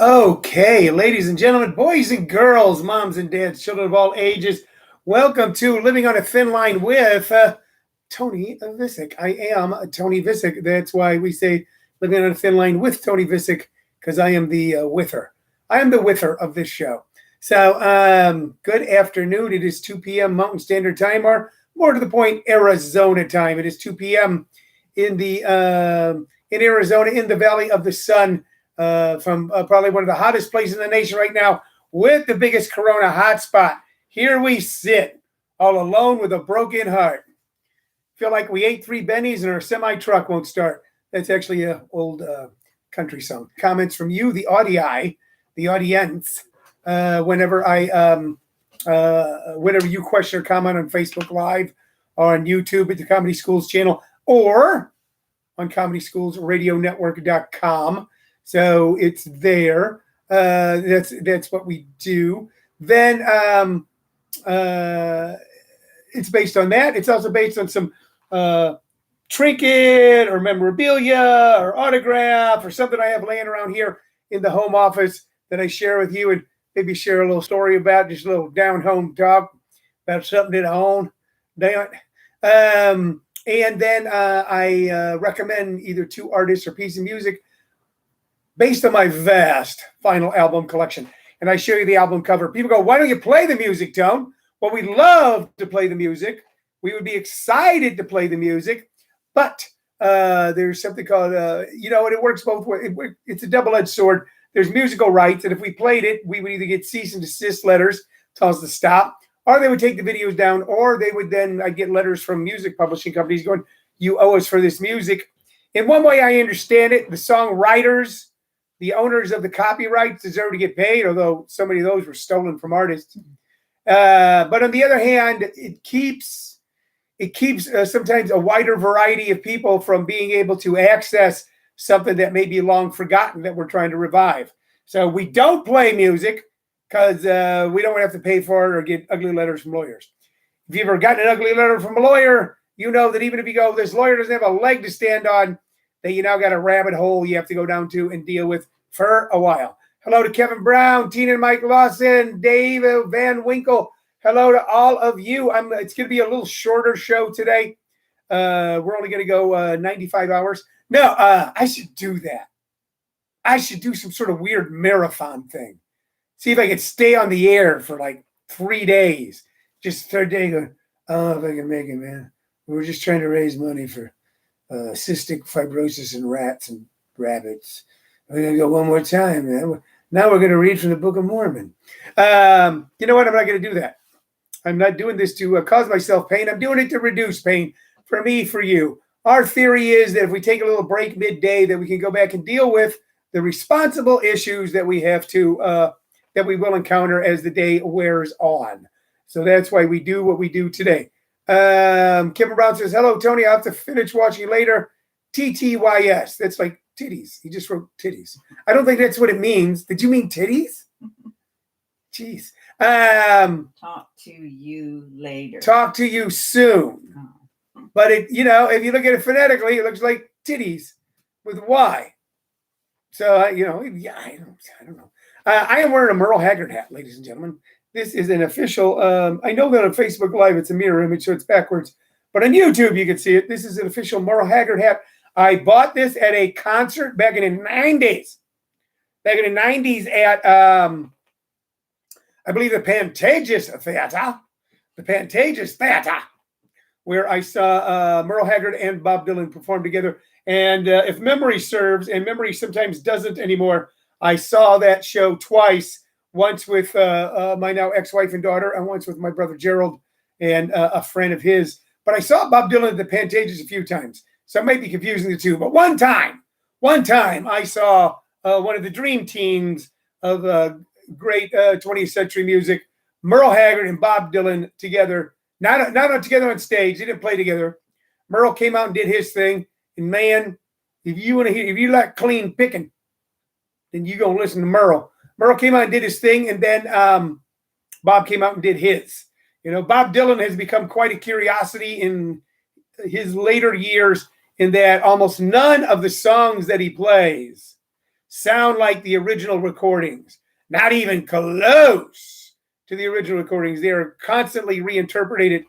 Okay, ladies and gentlemen, boys and girls, moms and dads, children of all ages, welcome to Living on a Thin Line with Tony Vicich. I am Tony Vicich. That's why we say Living on a Thin Line with Tony Vicich, because I am the wither. I am the wither of this show. So, good afternoon. It is 2 p.m. Mountain Standard Time, or more to the point, Arizona time. It is 2 p.m. in Arizona, in the Valley of the Sun. From probably one of the hottest places in the nation right now, with the biggest corona hotspot. Here we sit, all alone with a broken heart. Feel like we ate 3 bennies and our semi-truck won't start. That's actually an old country song. Comments from you, the audience, whenever you question or comment on Facebook Live or on YouTube at the Comedy Schools channel or on ComedySchoolsRadioNetwork.com. So it's there. That's what we do. Then it's based on that. It's also based on some trinket or memorabilia or autograph or something I have laying around here in the home office that I share with you, and maybe share a little story about, just a little down-home talk about something that I own. And then I recommend either 2 artists or piece of music based on my vast vinyl album collection. And I show you the album cover. People go, why don't you play the music, Tone? Well, we love to play the music. We would be excited to play the music. But there's something called, and it works both ways. It's a double-edged sword. There's musical rights. And if we played it, we would either get cease and desist letters, tell us to stop, or they would take the videos down, or they would then, I get letters from music publishing companies going, you owe us for this music. In one way, I understand it. The songwriters, the owners of the copyrights, deserve to get paid, although so many of those were stolen from artists. But on the other hand, it keeps sometimes a wider variety of people from being able to access something that may be long forgotten that we're trying to revive. So we don't play music because we don't have to pay for it or get ugly letters from lawyers. If you've ever gotten an ugly letter from a lawyer, you know that even if you go, this lawyer doesn't have a leg to stand on, that you now got a rabbit hole you have to go down to and deal with for a while. Hello to Kevin Brown, Tina and Mike Lawson, Dave Van Winkle. Hello to all of you. It's going to be a little shorter show today. We're only going to go 95 hours. No, I should do that. I should do some sort of weird marathon thing. See if I could stay on the air for like 3 days. Just third day going, oh, if I can make it, man. We're just trying to raise money for cystic fibrosis in rats and rabbits. We're going to go one more time, man. Now we're going to read from the Book of Mormon. You know what? I'm not going to do that. I'm not doing this to cause myself pain. I'm doing it to reduce pain for me, for you. Our theory is that if we take a little break midday, that we can go back and deal with the responsible issues that we have to, that we will encounter as the day wears on. So that's why we do what we do today. Kevin Brown says, hello, Tony. I'll have to finish watching later. TTYS. That's like titties. He just wrote titties. I don't think that's what it means. Did you mean titties? Jeez. Talk to you later. Talk to you soon. Oh. But if you look at it phonetically, it looks like titties with Y. So, I don't know. I am wearing a Merle Haggard hat, ladies and gentlemen. This is an official, I know that on Facebook Live it's a mirror image, so it's backwards. But on YouTube, you can see it. This is an official Merle Haggard hat. I bought this at a concert back in the 90s. Back in the 90s at, I believe, the Pantages Theater, where I saw Merle Haggard and Bob Dylan perform together. And if memory serves, and memory sometimes doesn't anymore, I saw that show twice. Once with my now ex-wife and daughter, and once with my brother Gerald and a friend of his. But I saw Bob Dylan at the Pantages a few times, so I might be confusing the two. But one time I saw one of the dream teams of great 20th century music, Merle Haggard and Bob Dylan together. Not together on stage. They didn't play together. Merle came out and did his thing. And man, if you like clean picking, then you gonna listen to Merle. Merle came out and did his thing, and then Bob came out and did his. Bob Dylan has become quite a curiosity in his later years, in that almost none of the songs that he plays sound like the original recordings. Not even close to the original recordings. They are constantly reinterpreted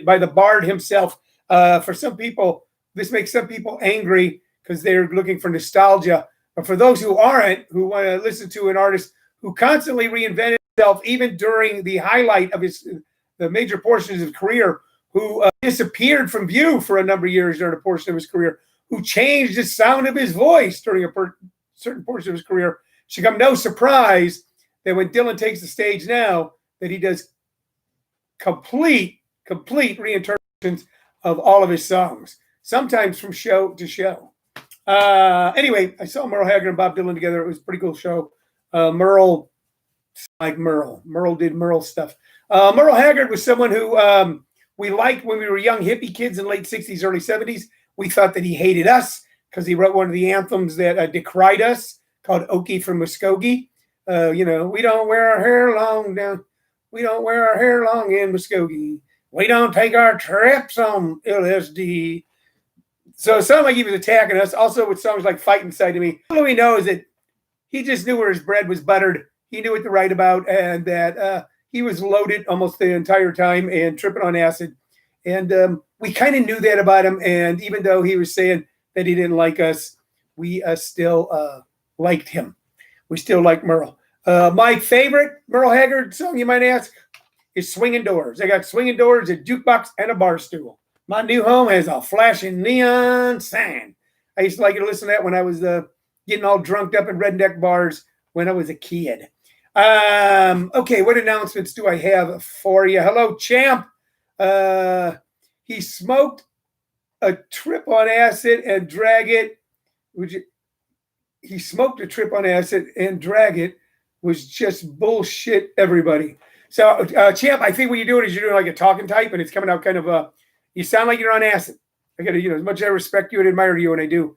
by the bard himself. For some people, this makes some people angry because they're looking for nostalgia. But for those who aren't, who want to listen to an artist who constantly reinvented himself, even during the highlight of the major portions of his career, who disappeared from view for a number of years during a portion of his career, who changed the sound of his voice during a certain portion of his career, it should come no surprise that when Dylan takes the stage now, that he does complete reinterpretations of all of his songs, sometimes from show to show. Anyway, I saw Merle Haggard and Bob Dylan together. It was a pretty cool show. Merle did Merle stuff. Merle Haggard was someone who we liked when we were young hippie kids in late 60s, early 70s. We thought that he hated us because he wrote one of the anthems that decried us, called Okie from Muskogee. We don't wear our hair long down. We don't wear our hair long in Muskogee. We don't take our trips on LSD. So it sounded like he was attacking us. Also with songs like Fight Inside of Me. All we know is that he just knew where his bread was buttered. He knew what to write about, and that he was loaded almost the entire time and tripping on acid. And we kind of knew that about him. And even though he was saying that he didn't like us, we still liked him. We still like Merle. My favorite Merle Haggard song, you might ask, is Swinging Doors. I got swinging doors, a jukebox, and a bar stool. My new home has a flashing neon sign. I used to like to listen to that when I was getting all drunked up in redneck bars when I was a kid. Okay, what announcements do I have for you? Hello, champ. He smoked a trip on acid and drag it. He smoked a trip on acid and drag it was just bullshit, everybody. So, champ, I think what you're doing is you're doing like a talking type, and it's coming out kind of you sound like you're on acid. I got to, as much as I respect you and admire you, and I do.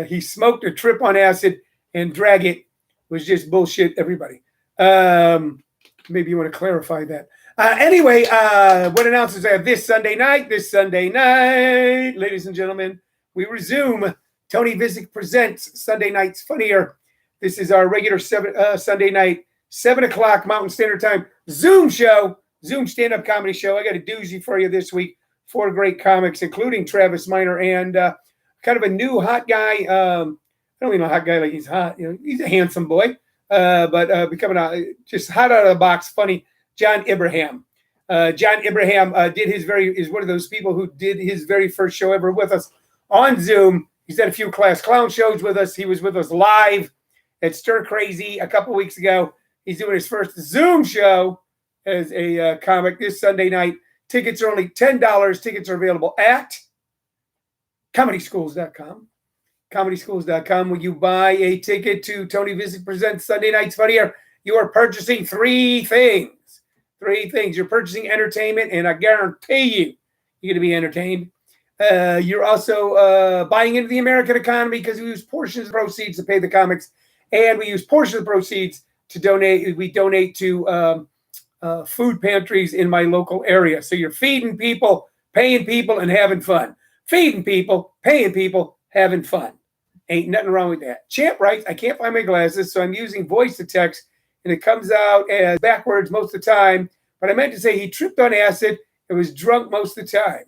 He smoked a trip on acid and drag it was just bullshit, everybody. Maybe you want to clarify that. Anyway, what announcements I have this Sunday night? This Sunday night, ladies and gentlemen, we resume Tony Vicich Presents Sunday Nights Funnier. This is our regular Sunday night, 7 o'clock Mountain Standard Time Zoom show, Zoom stand-up comedy show. I got a doozy for you this week. 4 great comics, including Travis Minor and kind of a new hot guy. I don't mean a hot guy like he's hot. He's a handsome boy, but becoming just hot out of the box, funny. John Ibrahim. John Ibrahim is one of those people who did his very first show ever with us on Zoom. He's done a few Class Clown shows with us. He was with us live at Stir Crazy a couple weeks ago. He's doing his first Zoom show as a comic this Sunday night. Tickets are only $10. Tickets are available at comedyschools.com. Comedyschools.com. When you buy a ticket to Tony Vicich Presents Sunday Nights Funnier, you are purchasing 3 things. 3 things. You're purchasing entertainment, and I guarantee you're going to be entertained. You're also buying into the American economy because we use portions of the proceeds to pay the comics, and we use portions of the proceeds to donate. We donate to food pantries in my local area. So you're feeding people, paying people, and having fun. Feeding people, paying people, having fun. Ain't nothing wrong with that. Champ writes, I can't find my glasses, so I'm using voice to text, and it comes out as backwards most of the time. But I meant to say he tripped on acid and was drunk most of the time.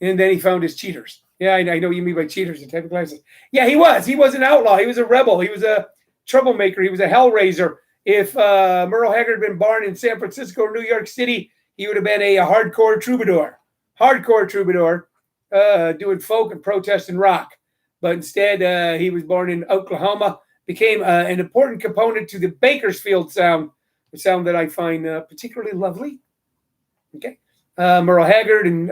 And then he found his cheaters. Yeah, I know what you mean by cheaters, the type of glasses. Yeah, he was. He was an outlaw. He was a rebel. He was a troublemaker. He was a hellraiser. If Merle Haggard had been born in San Francisco or New York City, he would have been a hardcore troubadour. Doing folk and protest and rock. But instead, he was born in Oklahoma, became an important component to the Bakersfield sound, a sound that I find particularly lovely. Okay. Merle Haggard and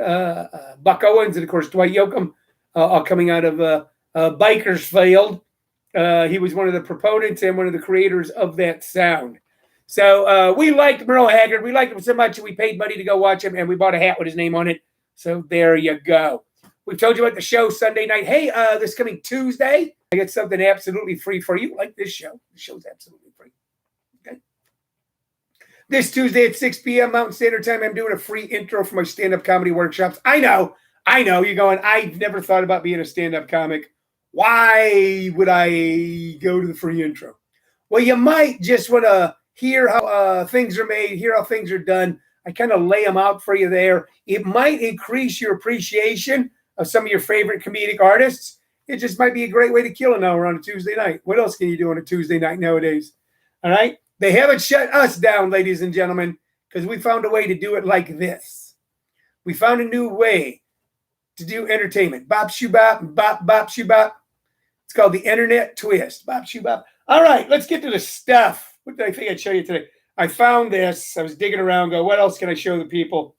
Buck Owens and, of course, Dwight Yoakam, all coming out of Bakersfield. He was one of the proponents and one of the creators of that sound. So we liked Merle Haggard. We liked him so much we paid money to go watch him, and we bought a hat with his name on it. So there you go. We've told you about the show Sunday night. Hey, this coming Tuesday, I got something absolutely free for you, like this show. The show's absolutely free. Okay. This Tuesday at 6 p.m. Mountain Standard Time, I'm doing a free intro for my stand-up comedy workshops. I know. You're going, I've never thought about being a stand-up comic. Why would I go to the free intro? Well, you might just want to hear how things are made, hear how things are done. I kind of lay them out for you there. It might increase your appreciation of some of your favorite comedic artists. It just might be a great way to kill an hour on a Tuesday night. What else can you do on a Tuesday night nowadays? All right. They haven't shut us down, ladies and gentlemen, because we found a way to do it like this. We found a new way to do entertainment. Bop, shoo, bop, bop, bop, shoo, bop. It's called the internet twist. Bop, shoo, bop. All right, let's get to the stuff. What did I think I'd show you today? I found this. I was digging around, go, what else can I show the people?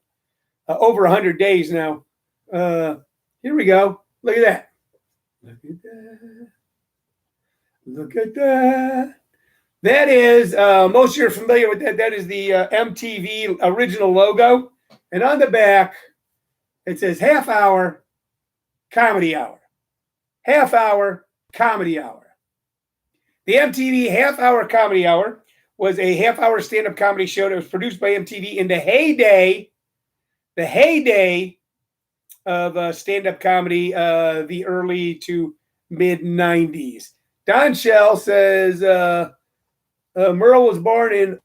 Over 100 days now. Here we go. Look at that. Look at that. Look at that. That is, most of you are familiar with that. That is the MTV original logo. And on the back, it says half hour comedy hour. Half hour comedy hour. The MTV half hour comedy hour was a half hour stand-up comedy show that was produced by MTV in the heyday of stand-up comedy, the early to mid 90s. Don Shell says Merle was born in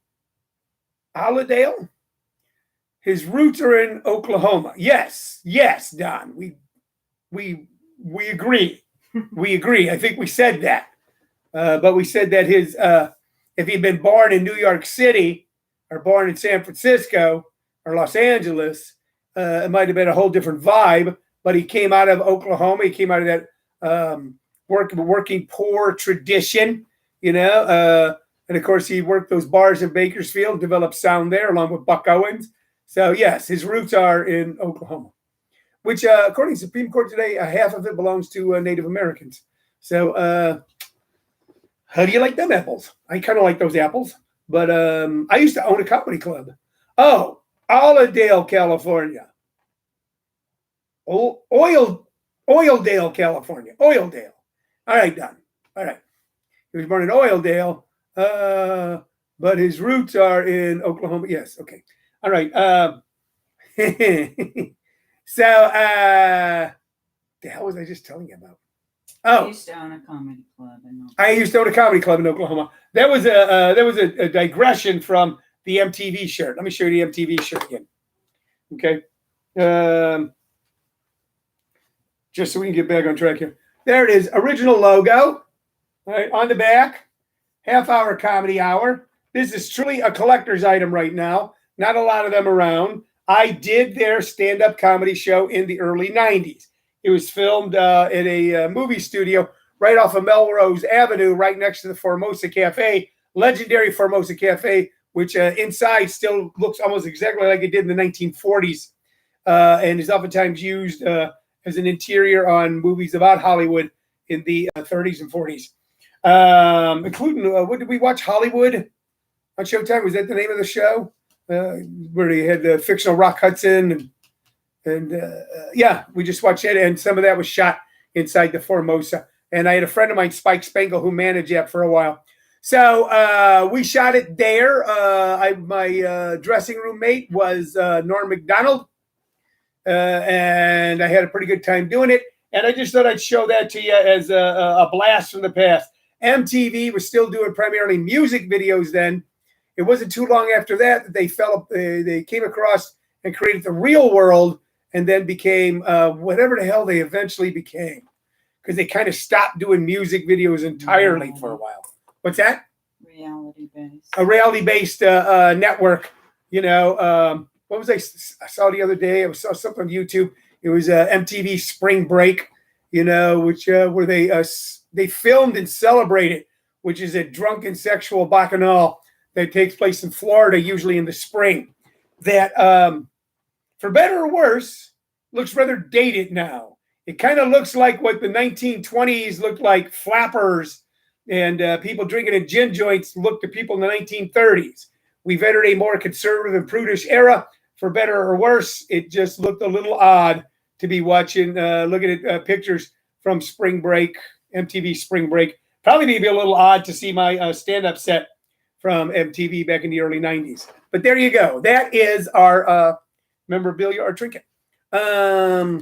Allendale. His roots are in Oklahoma. Yes, Don. We agree. We agree. I think we said that. But we said that his if he'd been born in New York City or born in San Francisco or Los Angeles, it might have been a whole different vibe. But he came out of Oklahoma. He came out of that working poor tradition, you know. And of course, he worked those bars in Bakersfield, developed sound there along with Buck Owens. So yes, his roots are in Oklahoma, which according to the Supreme Court today, half of it belongs to Native Americans. So how do you like them apples? I kind of like those apples, but I used to own a comedy club. Oh, Allendale, California. Oildale, California. Oildale. All right, Don. All right. He was born in Oildale, but his roots are in Oklahoma. Yes. Okay. All right. So, the hell was I just telling you about? I used to own a comedy club in Oklahoma. I used to own a comedy club in Oklahoma. That was a digression from the MTV shirt. Let me show you the MTV shirt again. Okay. Just so we can get back on track here. There it is. Original logo. All right, on the back. Half hour comedy hour. This is truly a collector's item right now. Not a lot of them around. I did their stand-up comedy show in the early 90s. It was filmed in a movie studio right off of Melrose Avenue, right next to the Formosa Cafe, legendary Formosa Cafe, which inside still looks almost exactly like it did in the 1940s and is oftentimes used as an interior on movies about Hollywood in the 30s and 40s, including, what did we watch, Hollywood on Showtime? Was that the name of the show? Where they had fictional Rock Hudson and yeah, we just watched it, and some of that was shot inside the Formosa. And I had a friend of mine, Spike Spangle, who managed that for a while. So we shot it there. My dressing room mate was Norm McDonald, and I had a pretty good time doing it. And I just thought I'd show that to you as a blast from the past. MTV was still doing primarily music videos then. It wasn't too long after that they came across and created the Real World, and then became whatever the hell they eventually became, because they kind of stopped doing music videos entirely for a while. What's that? Reality-based. A reality-based network. You know, what was I saw the other day? I saw something on YouTube. It was MTV Spring Break, you know, which where they filmed and celebrated, which is a drunken sexual bacchanal that takes place in Florida, usually in the spring. That for better or worse, looks rather dated now. It kind of looks like what the 1920s looked like, flappers and people drinking in gin joints looked to people in the 1930s. We've entered a more conservative and prudish era. For better or worse, it just looked a little odd to be watching, looking at pictures from Spring Break, MTV Spring Break. Probably maybe a little odd to see my stand-up set from MTV back in the early 90s. But there you go. That is our memorabilia or trinket. Now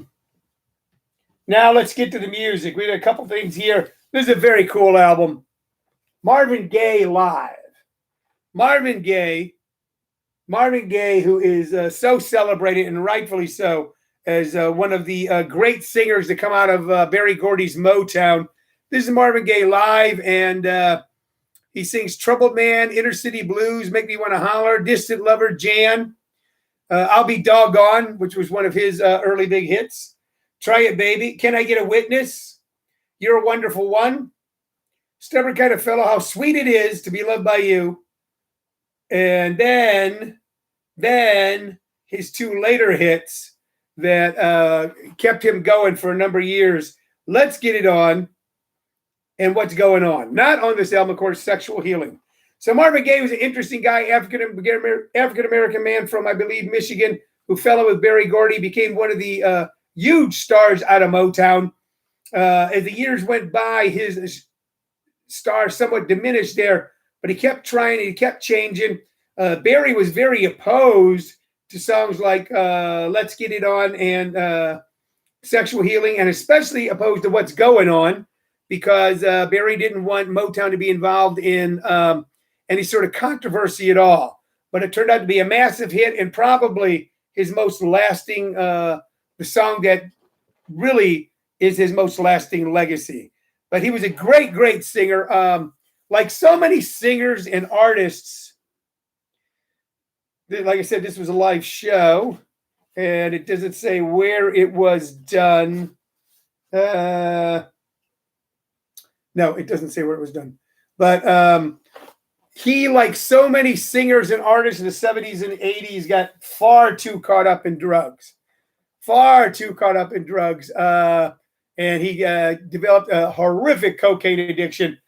Now let's get to the music. We have a couple things here. This is a very cool album. Marvin Gaye live. Marvin Gaye, who is so celebrated, and rightfully so, as one of the great singers to come out of Berry Gordy's Motown. This is Marvin Gaye live, and he sings Troubled Man, Inner City Blues, Make Me Want to Holler, Distant Lover, Jan, I'll Be Doggone, which was one of his early big hits, Try It Baby, Can I Get a Witness, You're a Wonderful One, Stubborn Kind of Fellow, How Sweet It Is to Be Loved by You, and then his two later hits that kept him going for a number of years, Let's Get It On, and What's Going On. Not on this album, of course, Sexual Healing. So Marvin Gaye was an interesting guy, African-American man from, I believe, Michigan, who fell in with Berry Gordy, became one of the huge stars out of Motown. As the years went by, his star somewhat diminished there, but he kept trying and he kept changing. Berry was very opposed to songs like Let's Get It On and Sexual Healing, and especially opposed to What's Going On, because Berry didn't want Motown to be involved in any sort of controversy at all. But it turned out to be a massive hit, and probably his most lasting, the song that really is his most lasting legacy. But he was a great, great singer. Like so many singers and artists, like I said, this was a live show, and it doesn't say where it was done. No, it doesn't say where it was done. But he, like so many singers and artists in the 70s and 80s, got far too caught up in drugs. And he developed a horrific cocaine addiction.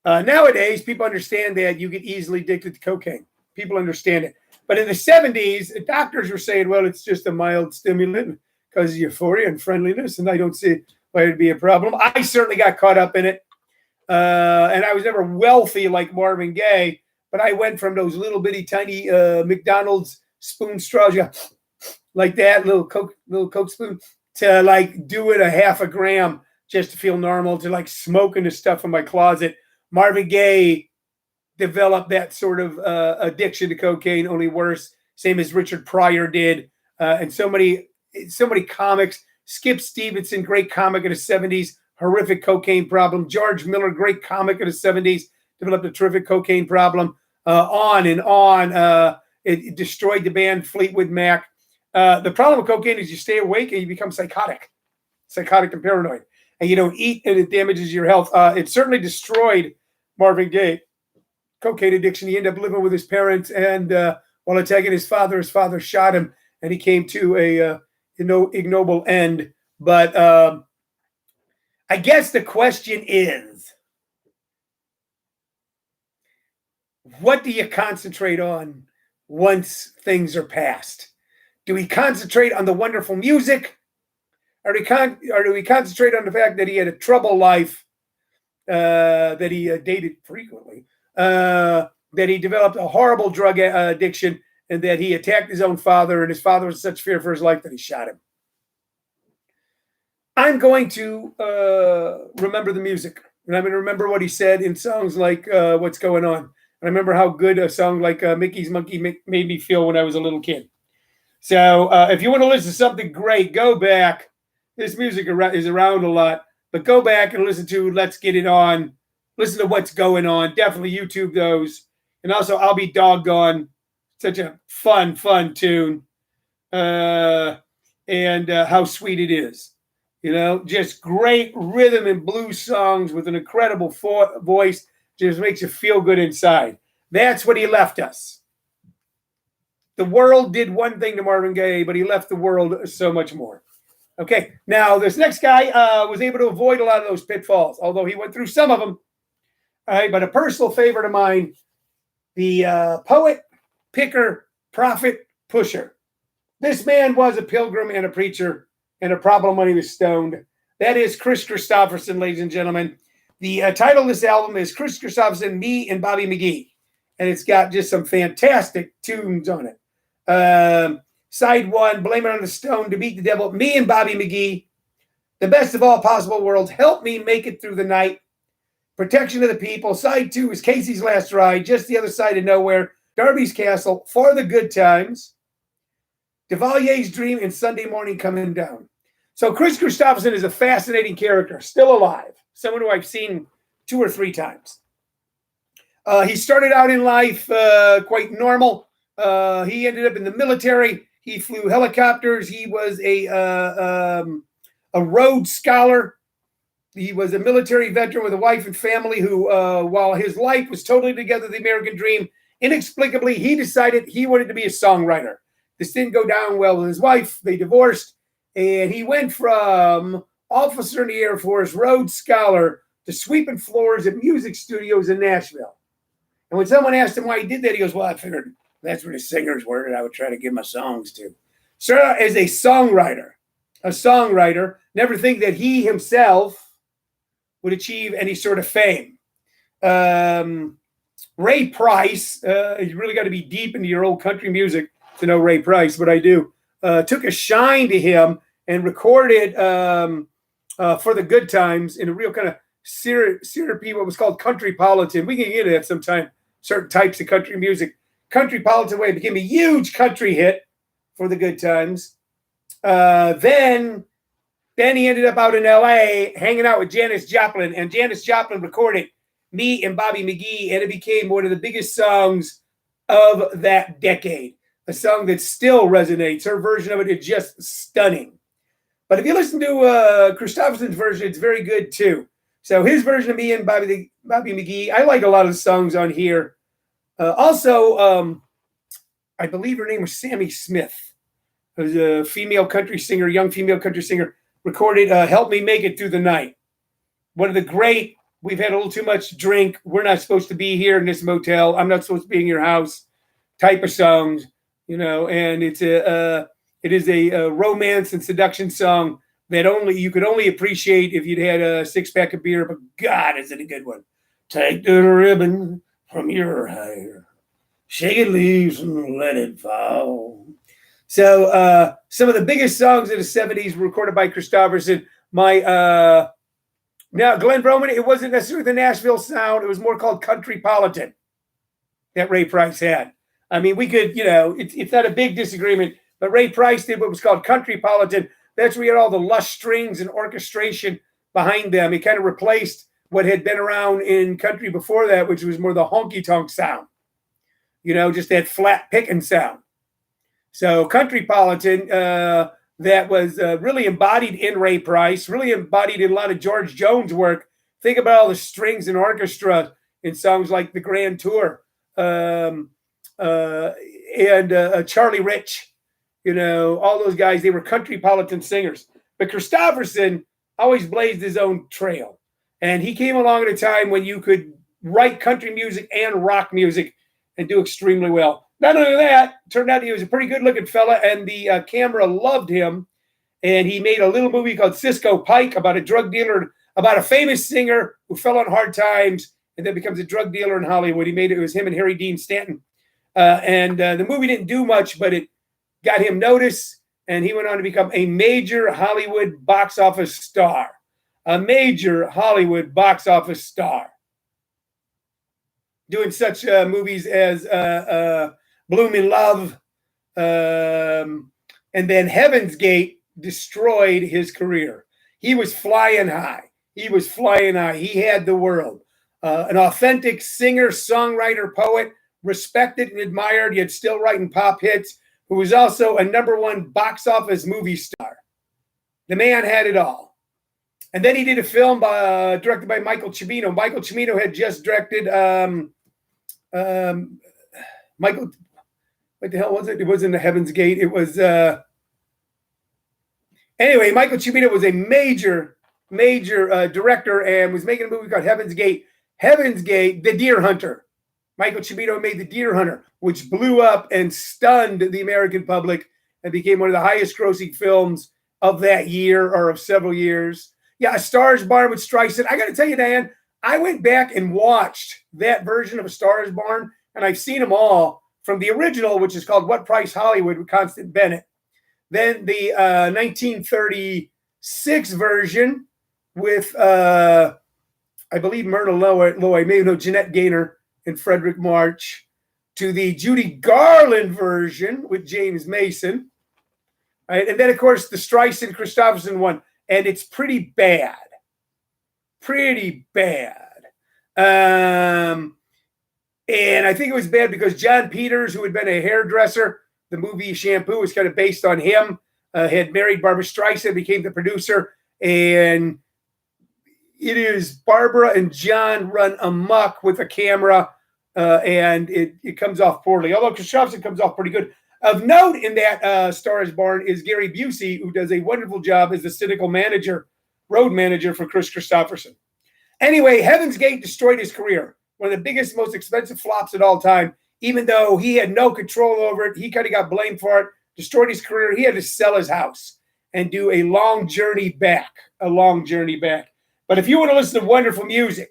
Nowadays, people understand that you get easily addicted to cocaine. People understand it. But in the 70s, doctors were saying, well, it's just a mild stimulant because of euphoria and friendliness, and I don't see why it'd be a problem. I certainly got caught up in it. And I was never wealthy like Marvin Gaye, but I went from those little bitty tiny McDonald's spoon straws, like that, little Coke spoon, to like doing a half a gram just to feel normal, to like smoking the stuff in my closet. Marvin Gaye developed that sort of addiction to cocaine, only worse, same as Richard Pryor did. And so many comics. Skip Stevenson, great comic in the 70s, horrific cocaine problem. George Miller, great comic in the 70s, developed a terrific cocaine problem. On and on. It destroyed the band Fleetwood Mac. The problem with cocaine is you stay awake and you become psychotic and paranoid. And you don't eat, and it damages your health. It certainly destroyed Marvin Gaye. Cocaine addiction. He ended up living with his parents, and while attacking his father shot him, and he came to a ignoble end. But I guess the question is, what do you concentrate on once things are past? Do we concentrate on the wonderful music, or do we concentrate on the fact that he had a troubled life, that he dated frequently, that he developed a horrible drug addiction, and that he attacked his own father, and his father was in such fear for his life that he shot him? I'm going to remember the music, and I'm going to remember what he said in songs like What's Going On. And I remember how good a song like Mickey's Monkey made me feel when I was a little kid. So if you want to listen to something great, go back. This music is around a lot, but go back and listen to Let's Get It On. Listen to What's Going On. Definitely YouTube those. And also I'll Be Doggone. Such a fun tune. And How Sweet It Is. You know, just great rhythm and blues songs with an incredible voice. Just makes you feel good inside. That's what he left us. The world did one thing to Marvin Gaye, but he left the world so much more. Okay, now this next guy was able to avoid a lot of those pitfalls, although he went through some of them. All right, but a personal favorite of mine, the poet, picker, prophet, pusher. This man was a pilgrim and a preacher and a problem when he was stoned. That is Chris Christopherson, ladies and gentlemen. The title of this album is Chris Christopherson, Me and Bobby McGee. And it's got just some fantastic tunes on it. Side one, Blame It on the Stone, To Beat the Devil, Me and Bobby McGee. The Best of All Possible Worlds, Help Me Make It Through the Night, Protection of the People. Side 2 is Casey's Last Ride, Just the Other Side of Nowhere, Darby's Castle, For the Good Times, Duvalier's Dream, and Sunday Morning Coming Down. So Chris Christopherson is a fascinating character, still alive, someone who I've seen 2 or 3 times. He started out in life quite normal. He ended up in the military. He flew helicopters. He was a Rhodes Scholar. He was a military veteran with a wife and family who, while his life was totally together, the American dream, inexplicably, he decided he wanted to be a songwriter. This didn't go down well with his wife. They divorced, and he went from officer in the Air Force, Rhodes Scholar, to sweeping floors at music studios in Nashville. And when someone asked him why he did that, he goes, well, I figured that's where the singers were that I would try to give my songs to. Started out as a songwriter, never think that he himself would achieve any sort of fame. Ray Price, you really got to be deep into your old country music to know Ray Price, but I do. Took a shine to him and recorded For the Good Times in a real kind of syrupy, what was called countrypolitan. We can get into that sometime, certain types of country music. Countrypolitan way became a huge country hit, For the Good Times. Then he ended up out in L.A. hanging out with Janis Joplin, and Janis Joplin recorded Me and Bobby McGee, and it became one of the biggest songs of that decade. A song that still resonates. Her version of it is just stunning. But if you listen to Christopherson's version, it's very good too. So his version of Me and Bobby McGee, I like a lot of the songs on here. Also, I believe her name was Sammy Smith, who's a female country singer, young female country singer, recorded Help Me Make It Through the Night. One of the great, we've had a little too much drink, we're not supposed to be here in this motel, I'm not supposed to be in your house type of songs, and it is a romance and seduction song that you could only appreciate if you'd had a 6-pack of beer, but God, is it a good one. Take the ribbon from your hair, shake it loose and let it fall. So some of the biggest songs of the 70s were recorded by Christopherson. Now Glenn Broman, it wasn't necessarily the Nashville sound. It was more called countrypolitan that Ray Price had. I mean, we could, it's not a big disagreement, but Ray Price did what was called countrypolitan. That's where you had all the lush strings and orchestration behind them. It kind of replaced what had been around in country before that, which was more the honky-tonk sound. Just that flat picking sound. So countrypolitan, that was really embodied in Ray Price, really embodied in a lot of George Jones work. Think about all the strings and orchestra in songs like The Grand Tour and Charlie Rich. All those guys, they were countrypolitan singers. But Christopherson always blazed his own trail. And he came along at a time when you could write country music and rock music and do extremely well. Not only that, turned out he was a pretty good-looking fella, and the camera loved him. And he made a little movie called Cisco Pike about a drug dealer, about a famous singer who fell on hard times and then becomes a drug dealer in Hollywood. It was him and Harry Dean Stanton. The movie didn't do much, but it got him notice, and he went on to become a major Hollywood box office star. A major Hollywood box office star. Doing such movies as Bloom in Love, and then Heaven's Gate destroyed his career. He was flying high. He had the world. An authentic singer, songwriter, poet, respected and admired, yet still writing pop hits, who was also a #1 box office movie star. The man had it all. And then he did a film directed by Michael Cimino. Michael Cimino had just directed Michael, what the hell was it? It wasn't The Heaven's Gate. It was anyway, Michael Cimino was a major director and was making a movie called Heaven's Gate. Heaven's Gate, The Deer Hunter. Michael Cimino made The Deer Hunter, which blew up and stunned the American public and became one of the highest grossing films of that year or of several years. Yeah, A Star is Born with Streisand. I got to tell you, Dan, I went back and watched that version of A Star is Born, and I've seen them all from the original, which is called What Price Hollywood with Constance Bennett. Then the 1937 6 version with, I believe, Myrna Loy, maybe no, Jeanette Gaynor and Frederick March, to the Judy Garland version with James Mason. Right? And then, of course, the Streisand Christopherson one. And it's pretty bad. Pretty bad. And I think it was bad because John Peters, who had been a hairdresser, the movie Shampoo was kind of based on him, had married Barbara Streisand, became the producer. And it is Barbara and John run amok with a camera, and it comes off poorly. Although Christopherson comes off pretty good. Of note in that Star is Born is Gary Busey, who does a wonderful job as the cynical manager, road manager for Chris Christopherson. Anyway, Heaven's Gate destroyed his career. One of the biggest, most expensive flops at all time. Even though he had no control over it, he kind of got blamed for it, destroyed his career. He had to sell his house and do a long journey back, But if you want to listen to wonderful music,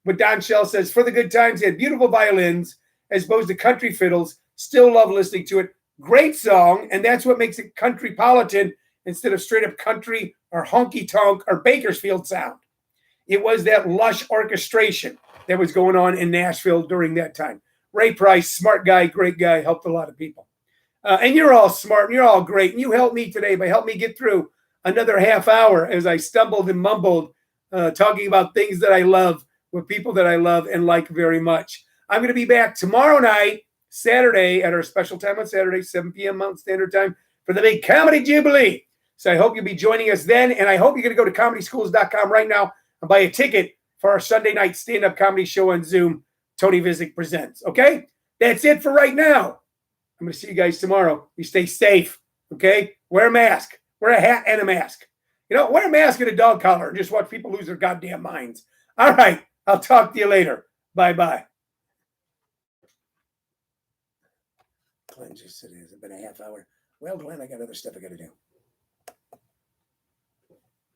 what Don Shell says, for the good times, he had beautiful violins as opposed to country fiddles. Still love listening to it. Great song, and that's what makes it countrypolitan instead of straight up country or honky-tonk or Bakersfield sound. It was that lush orchestration that was going on in Nashville during that time. Ray Price, smart guy, great guy, helped a lot of people. And you're all smart, and you're all great, and you helped me today by helping me get through another half hour as I stumbled and mumbled, talking about things that I love with people that I love and like very much. I'm going to be back tomorrow night, Saturday, at our special time on Saturday, 7 p.m. Mountain Standard Time, for the big Comedy Jubilee. So I hope you'll be joining us then, and I hope you're going to go to comedyschools.com right now and buy a ticket for our Sunday night stand-up comedy show on Zoom, Tony Vicich Presents. Okay? That's it for right now. I'm going to see you guys tomorrow. You stay safe, okay? Wear a mask. Wear a hat and a mask. Wear a mask and a dog collar and just watch people lose their goddamn minds. All right. I'll talk to you later. Bye-bye. Glenn just said it has been a half hour. Well, Glenn, I got other stuff I got to do.